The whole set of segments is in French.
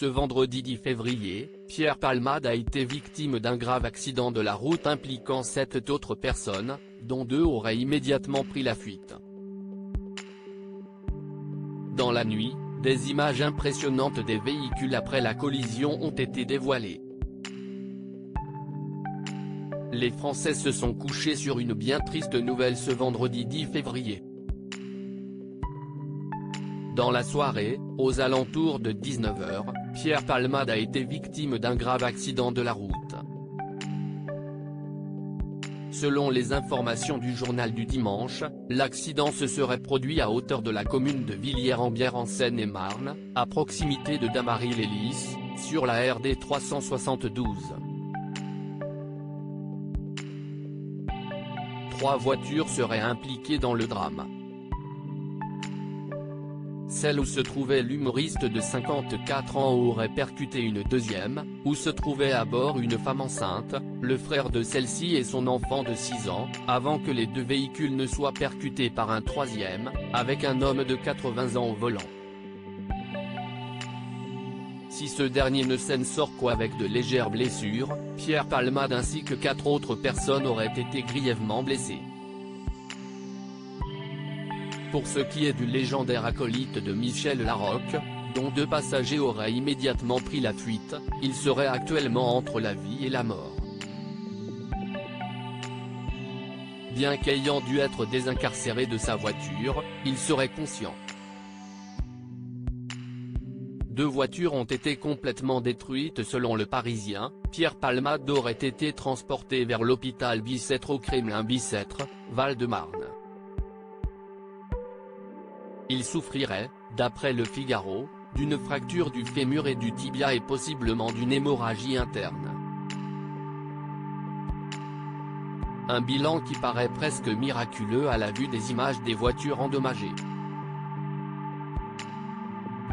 Ce vendredi 10 février, Pierre Palmade a été victime d'un grave accident de la route impliquant 7 autres personnes, dont 2 auraient immédiatement pris la fuite. Dans la nuit, des images impressionnantes des véhicules après la collision ont été dévoilées. Les Français se sont couchés sur une bien triste nouvelle ce vendredi 10 février. Dans la soirée, aux alentours de 19h, Pierre Palmade a été victime d'un grave accident de la route. Selon les informations du journal du dimanche, l'accident se serait produit à hauteur de la commune de Villiers-en-Bière en Seine-et-Marne, à proximité de Damary-les-Lys, sur la RD 372. 3 voitures seraient impliquées dans le drame. Celle où se trouvait l'humoriste de 54 ans aurait percuté une deuxième, où se trouvait à bord une femme enceinte, le frère de celle-ci et son enfant de 6 ans, avant que les 2 véhicules ne soient percutés par un troisième, avec un homme de 80 ans au volant. Si ce dernier ne s'en sort qu'avec de légères blessures, Pierre Palmade ainsi que 4 autres personnes auraient été grièvement blessées. Pour ce qui est du légendaire acolyte de Michel Larocque, dont 2 passagers auraient immédiatement pris la fuite, il serait actuellement entre la vie et la mort. Bien qu'ayant dû être désincarcéré de sa voiture, il serait conscient. 2 voitures ont été complètement détruites selon Le Parisien. Pierre Palmade aurait été transporté vers l'hôpital Bicêtre au Kremlin-Bicêtre, Val-de-Marne. Il souffrirait, d'après Le Figaro, d'une fracture du fémur et du tibia et possiblement d'une hémorragie interne. Un bilan qui paraît presque miraculeux à la vue des images des voitures endommagées.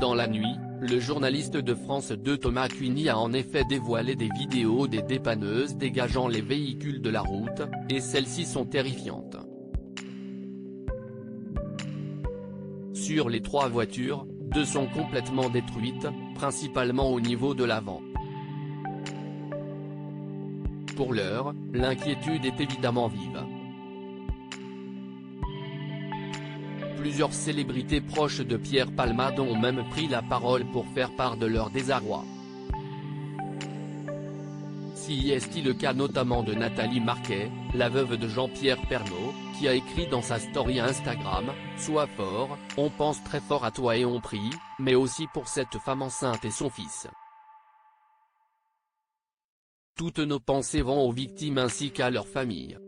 Dans la nuit, le journaliste de France 2 Thomas Cuigny a en effet dévoilé des vidéos des dépanneuses dégageant les véhicules de la route, et celles-ci sont terrifiantes. Sur les 3 voitures, 2 sont complètement détruites, principalement au niveau de l'avant. Pour l'heure, l'inquiétude est évidemment vive. Plusieurs célébrités proches de Pierre Palmade ont même pris la parole pour faire part de leur désarroi. Si est-il le cas notamment de Nathalie Marquet, la veuve de Jean-Pierre Pernaut, qui a écrit dans sa story Instagram « Sois fort, on pense très fort à toi et on prie, mais aussi pour cette femme enceinte et son fils. Toutes nos pensées vont aux victimes ainsi qu'à leurs familles.